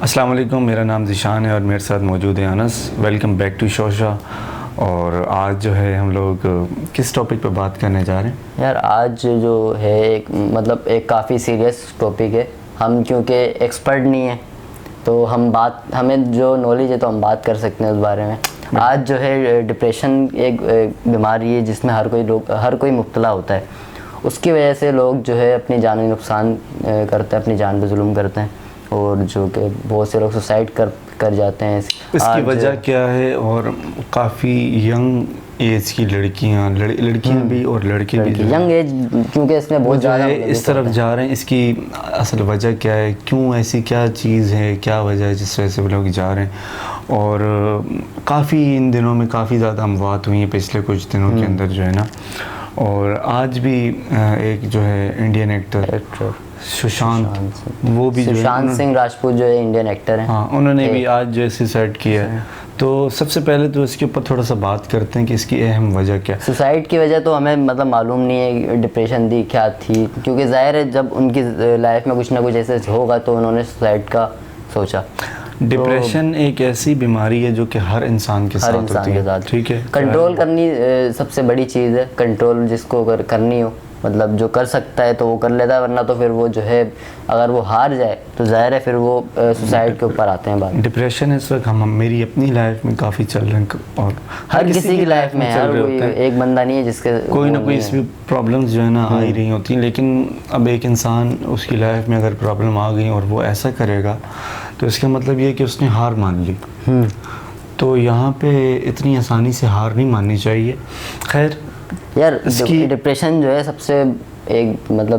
अस्सलाम वालेकुम, मेरा नाम ज़ीशान है और मेरे साथ मौजूद है अनस। वेलकम बैक टू शोशा। और आज जो है हम लोग किस टॉपिक पर बात करने जा रहे हैं? यार आज जो है एक काफ़ी सीरियस टॉपिक है। हम क्योंकि एक्सपर्ट नहीं हैं तो हमें जो नॉलेज है तो हम बात कर सकते हैं उस बारे में। आज जो है डिप्रेशन एक बीमारी है जिसमें हर कोई मुब्तला होता है। उसकी वजह से लोग जो है अपनी जानी नुकसान करते हैं, अपनी जान पे जुल्म करते हैं और जो कि बहुत से लोग सुसाइड कर जाते हैं। इसकी वजह क्या है? और काफ़ी यंग एज की लड़कियां भी और लड़के भी यंग एज क्योंकि इसमें बहुत ज़्यादा इस तरफ जा रहे हैं। इसकी असल वजह क्या है? क्यों ऐसी क्या चीज़ है, क्या वजह है जिस वजह से वो लोग जा रहे हैं? और काफ़ी इन दिनों में काफ़ी ज़्यादा अमवात हुई हैं पिछले कुछ दिनों के अंदर जो है ना। और आज भी एक जो है इंडियन एक्टर सुशांत सिंह राजपूत जो है इंडियन एक्टर हैं। हाँ, उन्होंने भी आज जो है सुसाइड किया है। तो सबसे पहले तो इसके ऊपर थोड़ा सा बात करते हैं कि इसकी अहम वजह क्या है। सुसाइड की वजह तो हमें मालूम नहीं है डिप्रेशन दी क्या थी, क्योंकि ज़ाहिर है जब उनकी लाइफ में कुछ ना कुछ ऐसे होगा तो उन्होंने सुसाइड का सोचा। डिप्रेशन एक ऐसी बीमारी है जो कि हर इंसान के साथ होती है, ठीक है। कंट्रोल करनी सबसे बड़ी चीज़ है। कंट्रोल जिसको करनी हो, मतलब जो कर सकता है तो वो कर लेता है, वरना तो फिर वो जो है अगर वो हार जाए तो ज़ाहिर है फिर वो सुसाइड के ऊपर आते हैं बात। डिप्रेशन इस वक्त मेरी अपनी लाइफ में काफ़ी चल रहे हैं और हर किसी की लाइफ में हर कोई एक बंदा नहीं है जिसके कोई ना कोई इसमें प्रॉब्लम्स जो है ना आ ही रही होती हैं। लेकिन अब एक इंसान उसकी लाइफ में अगर प्रॉब्लम आ गई और वो ऐसा करेगा तो इसका मतलब ये है कि उसने हार मान ली। तो यहाँ पे इतनी आसानी से हार नहीं माननी चाहिए। खैर यार डिप्रेशन जो है सबसे एक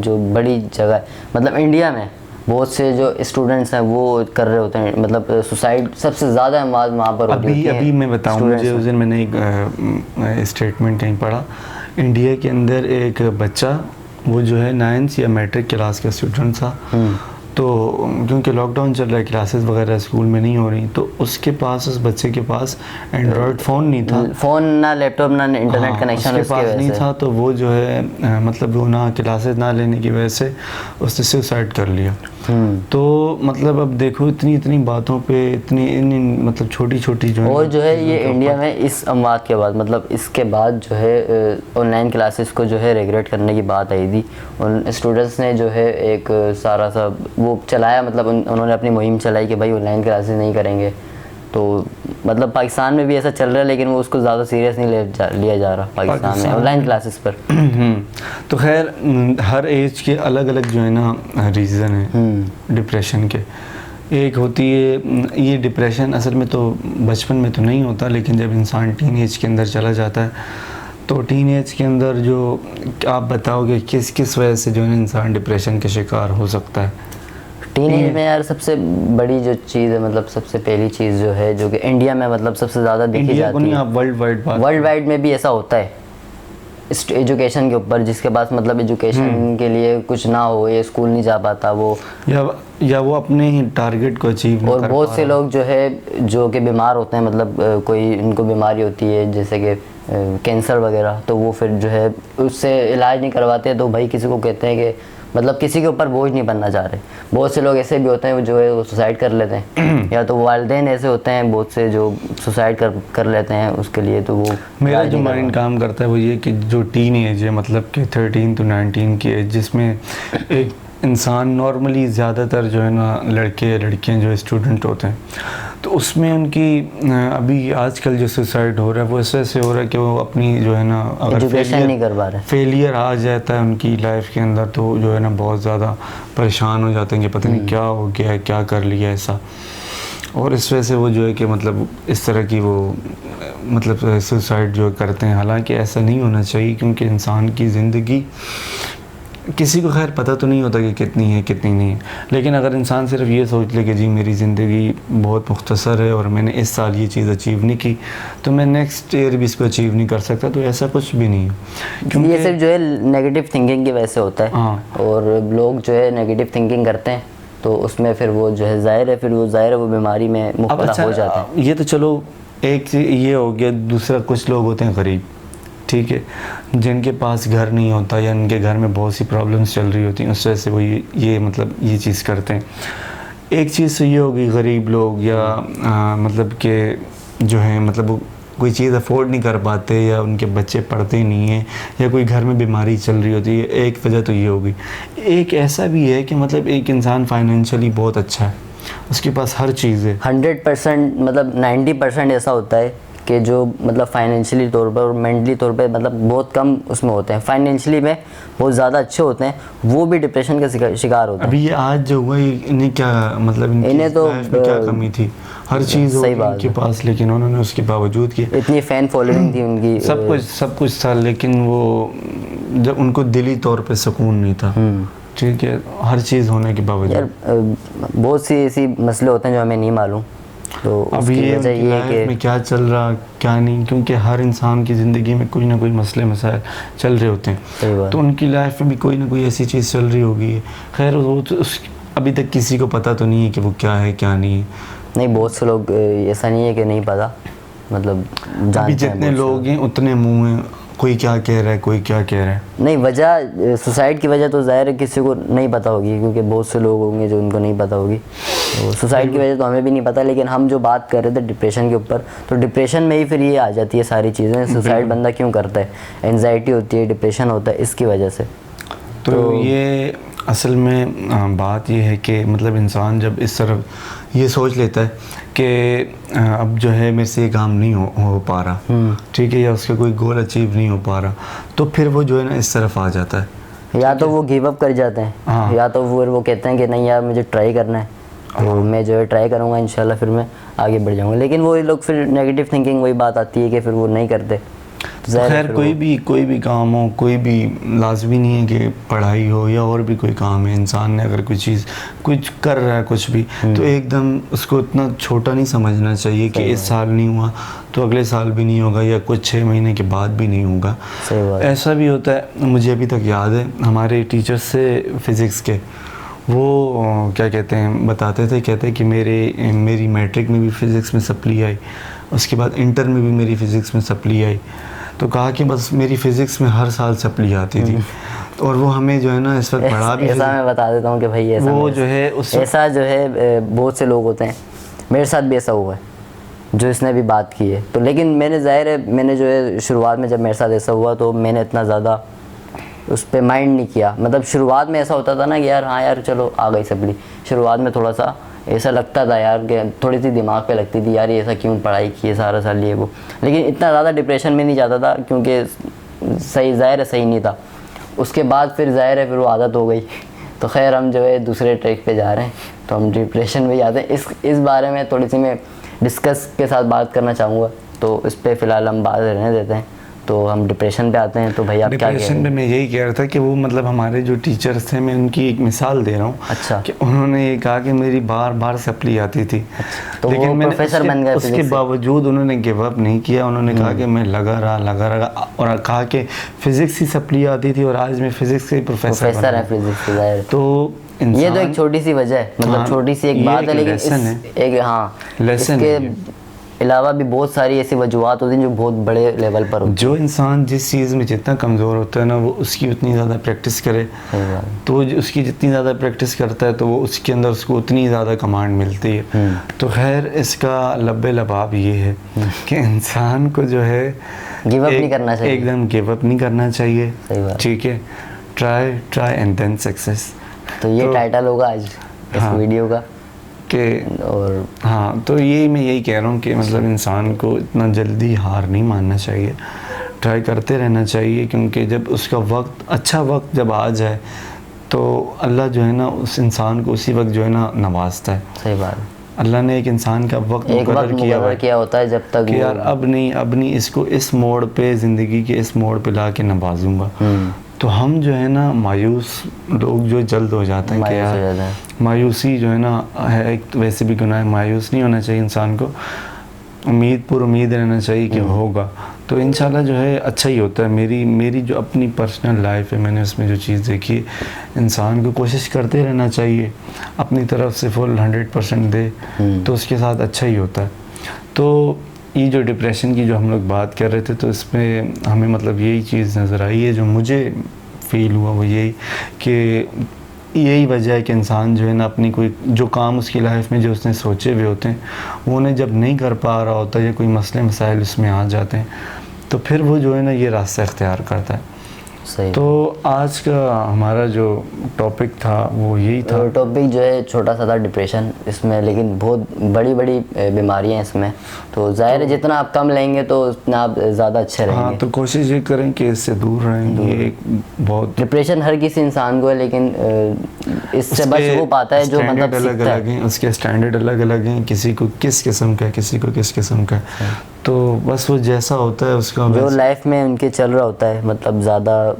जो बड़ी जगह है, इंडिया में बहुत से जो स्टूडेंट्स हैं वो कर रहे होते हैं। सुसाइड सबसे ज़्यादा आवाज़ वहाँ पर होती है। अभी मैं बताऊँ, मुझे उस दिन मैंने एक स्टेटमेंट कहीं पढ़ा। इंडिया के अंदर एक बच्चा वो जो है 9th या मैट्रिक क्लास का स्टूडेंट था। तो क्योंकि लॉकडाउन चल रहा है, क्लासेस वगैरह स्कूल में नहीं हो रही, तो उसके पास, उस बच्चे के पास एंड्रॉयड फ़ोन नहीं था। फ़ोन ना लैपटॉप ना इंटरनेट कनेक्शन उसके पास नहीं था। तो वो जो है वो ना क्लासेस ना लेने की वजह से उसने सुसाइड कर लिया। तो अब देखो इतनी बातों पे इतनी छोटी छोटी जो और जो है ये इंडिया में इस अमवात के बाद इसके बाद जो है ऑनलाइन क्लासेस को जो है रेगुलेट करने की बात आई थी। उन स्टूडेंट्स ने जो है एक सारा सा वो चलाया, उन्होंने अपनी मुहिम चलाई कि भाई ऑनलाइन क्लासेस नहीं करेंगे। तो पाकिस्तान में भी ऐसा चल रहा है, लेकिन वो उसको ज़्यादा सीरियस नहीं लिया जा रहा पाकिस्तान में ऑनलाइन क्लासेस पर। तो खैर हर एज के अलग अलग जो है ना रीज़न है डिप्रेशन के। एक होती है ये डिप्रेशन असल में तो बचपन में तो नहीं होता, लेकिन जब इंसान टीन एज के अंदर चला जाता है तो टीन एज के अंदर जो आप बताओगे किस वजह से जो है इंसान डिप्रेशन के शिकार हो सकता है? टीन एज में यार सबसे बड़ी जो चीज़ है, सबसे पहली चीज़ जो है जो कि इंडिया में सबसे ज़्यादा देखी जाती है, वर्ल्ड वाइड में भी ऐसा होता है, एजुकेशन के ऊपर। जिसके पास एजुकेशन के लिए कुछ ना हो, ये स्कूल नहीं जा पाता वो, या वो अपने ही टारगेट को अचीव नहीं कर पा। और बहुत से लोग जो है जो कि बीमार होते हैं, कोई इनको बीमारी होती है जैसे कि कैंसर वगैरह, तो वो फिर जो है उससे इलाज नहीं करवाते। तो भाई किसी को कहते हैं कि किसी के ऊपर बोझ नहीं बनना चाह रहे। बहुत से लोग ऐसे भी होते हैं जो है वो सुसाइड कर लेते हैं या तो वालिदैन ऐसे होते हैं बहुत से जो सुसाइड कर लेते हैं उसके लिए। तो वो मेरा जो माइंड काम करता है वो ये कि जो टीन एज है, कि 13 to 19 की एज, जिसमें एक इंसान नॉर्मली ज़्यादातर जो है ना लड़के लड़कियां जो स्टूडेंट होते हैं, तो उसमें उनकी अभी आजकल जो सुसाइड हो रहा है वो ऐसे हो रहा है कि वो अपनी जो है ना अगर एजुकेशन नहीं कर पा रहे, फेलियर आ जाता है उनकी लाइफ के अंदर, तो जो है ना बहुत ज़्यादा परेशान हो जाते हैं कि पता नहीं क्या हो गया है, क्या कर लिया ऐसा। और इस वजह से वो जो है कि इस तरह की वो सुसाइड जो करते हैं। हालांकि ऐसा नहीं होना चाहिए, क्योंकि इंसान की ज़िंदगी किसी को खैर पता तो नहीं होता कि कितनी है कितनी नहीं है। लेकिन अगर इंसान सिर्फ ये सोच ले कि जी मेरी ज़िंदगी बहुत मुख्तसर है और मैंने इस साल ये चीज़ अचीव नहीं की तो मैं नेक्स्ट ईयर भी इसको अचीव नहीं कर सकता, तो ऐसा कुछ भी नहीं है। क्योंकि ये सिर्फ जो है नेगेटिव थिंकिंग की वजह से होता है। हाँ। और लोग जो है नेगेटिव थिंकिंग करते हैं तो उसमें फिर वो जो है ज़ाहिर है वो बीमारी में मुब्तला हो जाता है। ये तो चलो एक ये हो गया। दूसरा, कुछ लोग होते हैं गरीब, ठीक है, जिनके पास घर नहीं होता या उनके घर में बहुत सी प्रॉब्लम्स चल रही होती हैं, उस वजह से वो ये चीज़ करते हैं। एक चीज़ तो ये होगी, गरीब लोग या मतलब कि जो है मतलब वो कोई चीज़ अफोर्ड नहीं कर पाते, या उनके बच्चे पढ़ते नहीं हैं, या कोई घर में बीमारी चल रही होती है, एक वजह तो ये होगी। एक ऐसा भी है कि मतलब एक इंसान फाइनेंशियली बहुत अच्छा है, उसके पास हर चीज़ है। 100% मतलब 90% ऐसा होता है कि जो मतलब फाइनेंशियली तौर पर और मेंटली तौर पे मतलब बहुत कम उसमें होते हैं, फाइनेंशियली में बहुत ज़्यादा अच्छे होते हैं, वो भी डिप्रेशन का शिकार होते हैं। अभी ये आज जो हुआ, इन्हें क्या मतलब इन्हें तो लाइफ में क्या कमी थी, हर चीज़ होगी उनके पास, लेकिन उन्होंने उसके बावजूद किया। इतनी फ़ैन फॉलोइंग थी उनकी, सब कुछ था, लेकिन वो जब उनको दिली तौर पे सुकून नहीं था। ठीक है, हर चीज़ होने के बावजूद यार बहुत सी ऐसी मसले होते हैं जो हमें नहीं मालूम, तो अभी उसकी वजह ये है कि में क्या चल रहा क्या नहीं, क्योंकि हर इंसान की ज़िंदगी में कोई ना कोई मसले मसाइल चल रहे होते हैं, तो उनकी लाइफ में भी कोई ना कोई ऐसी चीज़ चल रही होगी। खैर वो तो अभी तक किसी को पता तो नहीं है कि वो क्या है क्या नहीं है। नहीं, बहुत से लोग ऐसा नहीं है कि नहीं पता, मतलब जानते हैं। अभी जितने लोग हैं उतने मुँह हैं, कोई क्या कह रहा है, कोई क्या कह रहा है। नहीं, वजह सुसाइड की वजह तो ज़ाहिर है किसी को नहीं पता होगी, क्योंकि बहुत से लोग होंगे जो उनको नहीं पता होगी। तो सुसाइड की वजह तो हमें भी नहीं पता, लेकिन हम जो बात कर रहे थे डिप्रेशन के ऊपर, तो डिप्रेशन में ही फिर ये आ जाती है सारी चीज़ें। सुसाइड बंदा क्यों करता है, एंजाइटी होती है, डिप्रेशन होता है, इसकी वजह से। तो ये असल में बात ये है कि मतलब इंसान जब इस तरफ ये सोच लेता है कि अब जो है मेरे से ये काम नहीं हो पा रहा, ठीक है, या उसका कोई गोल अचीव नहीं हो पा रहा, तो फिर वो जो है ना इस तरफ आ जाता है। या तो वो गिव अप कर जाते हैं, हाँ। या तो वो कहते हैं कि नहीं यार मुझे ट्राई करना है, तो मैं जो है ट्राई करूँगा, इंशाल्लाह फिर मैं आगे बढ़ जाऊँगा। लेकिन वो लोग फिर नेगेटिव थिंकिंग वही बात आती है कि फिर वो नहीं करते। तो खैर कोई भी काम हो, कोई भी लाजमी नहीं है कि पढ़ाई हो या और भी कोई काम है, इंसान ने अगर कोई चीज़ कुछ कर रहा है कुछ भी, तो एकदम उसको इतना छोटा नहीं समझना चाहिए कि इस साल नहीं हुआ तो अगले साल भी नहीं होगा, या कुछ 6 महीने के बाद भी नहीं होगा। ऐसा भी होता है। मुझे अभी तक याद है हमारे टीचर्स से फिज़िक्स के, वो क्या कहते हैं बताते थे, कहते हैं कि मेरी मैट्रिक में भी फ़िज़िक्स में सप्ली आई, उसके बाद इंटर में भी मेरी फ़िज़िक्स में सप्ली आई, तो कहा कि बस मेरी फ़िज़िक्स में हर साल सप्ली आती थी। और वो हमें जो है ना इस वक्त पढ़ा भी, ऐसा मैं बता देता हूँ कि भाई ऐसा वो जो है ऐसा जो है बहुत से लोग होते हैं, मेरे साथ भी ऐसा हुआ है जो इसने भी बात की है। तो लेकिन मैंने ज़ाहिर है मैंने जो है शुरुआत में जब मेरे साथ ऐसा हुआ तो मैंने इतना ज़्यादा उस पर माइंड नहीं किया। मतलब शुरुआत में ऐसा होता था ना कि यार हाँ यार चलो आ गई सप्ली, शुरुआत में थोड़ा सा ऐसा लगता था यार कि थोड़ी सी दिमाग पे लगती थी यार ये ऐसा क्यों पढ़ाई की है सारा साल ये वो, लेकिन इतना ज़्यादा डिप्रेशन में नहीं जाता था क्योंकि सही ज़ाहिर है सही नहीं था। उसके बाद फिर ज़ाहिर है फिर वो आदत हो गई। तो खैर हम जो है दूसरे ट्रैक पे जा रहे हैं, तो हम डिप्रेशन में जाते हैं। इस बारे में थोड़ी सी मैं डिस्कस के साथ बात करना चाहूँगा, तो इस पर फ़िलहाल हम बात रहने देते हैं। तो हम डिप्रेशन पे आते हैं। तो भैया आप क्या कह रहे हैं? डिप्रेशन पे मैं यही कह रहा था कि वो मतलब हमारे जो टीचर्स थे, मैं उनकी एक मिसाल दे रहा हूँ। अच्छा। कि उन्होंने ये कहा कि मेरी बार बार सप्ली आती थी। अच्छा, तो लेकिन वो मैंने प्रोफेसर बन गए उसके बावजूद उन्होंने गिव अप नहीं किया। उन्होंने कहा कि मैं लगा रहा और कहा कि फिजिक्स ही सप्ली आती थी और आज मैं फिजिक्स के प्रोफेसर है फिजिक्स के। तो ये तो एक छोटी सी वजह है, मतलब छोटी सी एक बात है, लेकिन एक हाँ लेसन इसके अलावा भी बहुत सारी ऐसी वजूहत होती हैं जो बहुत बड़े लेवल पर होती हैं। जो इंसान जिस चीज़ में जितना कमज़ोर होता है ना, वो उसकी उतनी ज़्यादा प्रैक्टिस करे, तो उसकी जितनी ज़्यादा प्रैक्टिस करता है तो वो उसके अंदर उसको उतनी ज़्यादा कमांड मिलती है। तो खैर इसका लब्बे लबाब ये है कि इंसान को जो है गिव अप नहीं करना चाहिए, एकदम गिव अप नहीं करना चाहिए। ठीक है, ट्राई एंड देन सक्सेस। तो ये टाइटल होगा आज इस वीडियो का कि और हाँ, तो मैं यही कह रहा हूँ कि मतलब इंसान को इतना जल्दी हार नहीं मानना चाहिए, ट्राई करते रहना चाहिए, क्योंकि जब उसका अच्छा वक्त जब आ जाए तो अल्लाह जो है ना उस इंसान को उसी वक्त जो है ना नवाजता है। सही बात। अल्लाह ने एक इंसान का वक्त मुकर्रर किया होता है जब तक कि यार अब नहीं इसको इस मोड़ पे, ज़िंदगी के इस मोड़ पे ला के नवाजूंगा। तो हम जो है ना मायूस लोग जो जल्द हो जाते हैं कि यार मायूसी जो है ना है एक तो वैसे भी गुनाह है। मायूस नहीं होना चाहिए इंसान को, उम्मीद रहना चाहिए कि होगा, तो इंशाल्लाह जो है अच्छा ही होता है। मेरी जो अपनी पर्सनल लाइफ है, मैंने उसमें जो चीज़ देखी, इंसान को कोशिश करते रहना चाहिए, अपनी तरफ से फुल 100% दे, तो उसके साथ अच्छा ही होता है। तो ये जो डिप्रेशन की जो हम लोग बात कर रहे थे, तो इसमें हमें मतलब यही चीज़ नज़र आई है, जो मुझे फील हुआ वो यही कि यही वजह है कि इंसान जो है ना अपनी कोई जो काम उसकी लाइफ में जो उसने सोचे हुए होते हैं वो उन्हें जब नहीं कर पा रहा होता या कोई मसले मसाइल उसमें आ जाते हैं तो फिर वो जो है ना ये रास्ता इख्तियार करता है। सही। तो आज का हमारा जो टॉपिक था वो यही था। टॉपिक जो है छोटा सा था, डिप्रेशन इसमें, लेकिन बहुत बड़ी बड़ी बीमारियां हैं इसमें, तो जाहिर है जितना आप कम लेंगे तो उतना आप ज़्यादा अच्छे रहेंगे। हाँ, तो कोशिश ये करें कि इससे दूर रहें। ये एक बहुत डिप्रेशन हर किसी इंसान को है, लेकिन इससे बच वो पाता है जो मतलब अलग अलग हैं, उसके स्टैंडर्ड अलग अलग हैं, किसी को किस किस्म का है, किसी को किस किस्म का है। तो बस वो जैसा होता है उसका जो लाइफ में उनके चल रहा होता है, मतलब ज़्यादा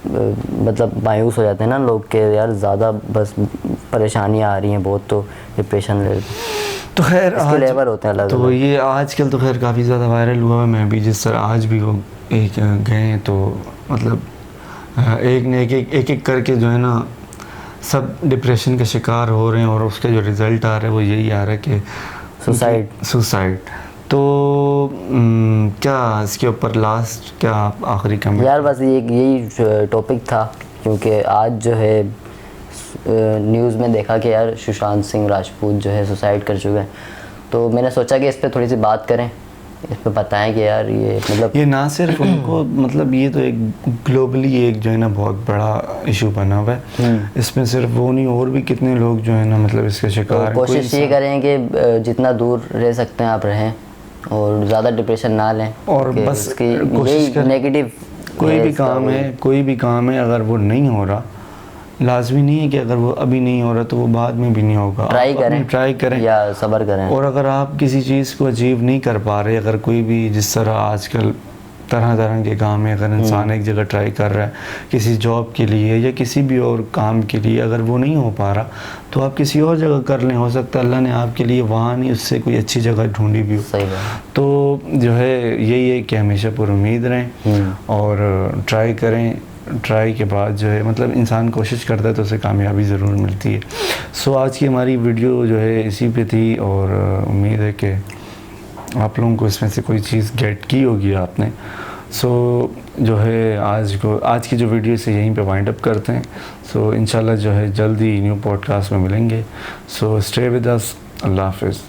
मतलब मायूस हो जाते हैं ना लोग के यार ज़्यादा बस परेशानियाँ आ रही हैं बहुत, तो डिप्रेशन ले तो खैर इसके लेवल होते हैं अलग। तो ये आजकल तो खैर काफ़ी ज़्यादा वायरल हुआ है। मैं भी जिस तरह आज भी वो एक गए तो मतलब एक ने एक करके जो है ना सब डिप्रेशन के शिकार हो रहे हैं और उसका जो रिज़ल्ट आ रहा है वो यही आ रहा है कि सुसाइड। तो क्या इसके ऊपर लास्ट क्या आखिरी कमेंट? यार बस यही टॉपिक था, क्योंकि आज जो है न्यूज़ में देखा कि यार सुशांत सिंह राजपूत जो है सुसाइड कर चुके हैं, तो मैंने सोचा कि इस पे थोड़ी सी बात करें, इस पे बताएं कि यार ये मतलब ये ना सिर्फ उनको मतलब ये तो एक ग्लोबली एक जो है ना बहुत बड़ा इशू बना हुआ है। इसमें सिर्फ वो नहीं और भी कितने लोग जो है ना मतलब इसके शिकार। तो कोशिश ये करें कि जितना दूर रह सकते हैं आप रहें और ज़्यादा डिप्रेशन ना लें, और बस कोशिश करें नेगेटिव कोई भी काम है अगर वो नहीं हो रहा, लाजमी नहीं है कि अगर वो अभी नहीं हो रहा तो वो बाद में भी नहीं होगा। ट्राई करें या सब्र करें। और अगर आप किसी चीज़ को अचीव नहीं कर पा रहे, अगर कोई भी जिस तरह आजकल तरह तरह के काम है, अगर इंसान एक जगह ट्राई कर रहा है किसी जॉब के लिए या किसी भी और काम के लिए, अगर वो नहीं हो पा रहा तो आप किसी और जगह कर लें। हो सकता है अल्लाह ने आपके लिए वहाँ नहीं उससे कोई अच्छी जगह ढूंढी भी हो। सही है। तो जो है यही है कि हमेशा पुरुमीद रहें और ट्राई करें। ट्राई के बाद जो है मतलब इंसान कोशिश करता है तो उसे कामयाबी ज़रूर मिलती है। सो आज की हमारी वीडियो जो है इसी पे थी और उम्मीद है कि आप लोगों को इसमें से कोई चीज़ गेट की होगी आपने। सो जो है आज की जो वीडियो से यहीं पे वाइंड अप करते हैं। सो इंशाल्लाह जो है जल्दी न्यू पॉडकास्ट में मिलेंगे। So stay with us. अल्लाह हाफिज़।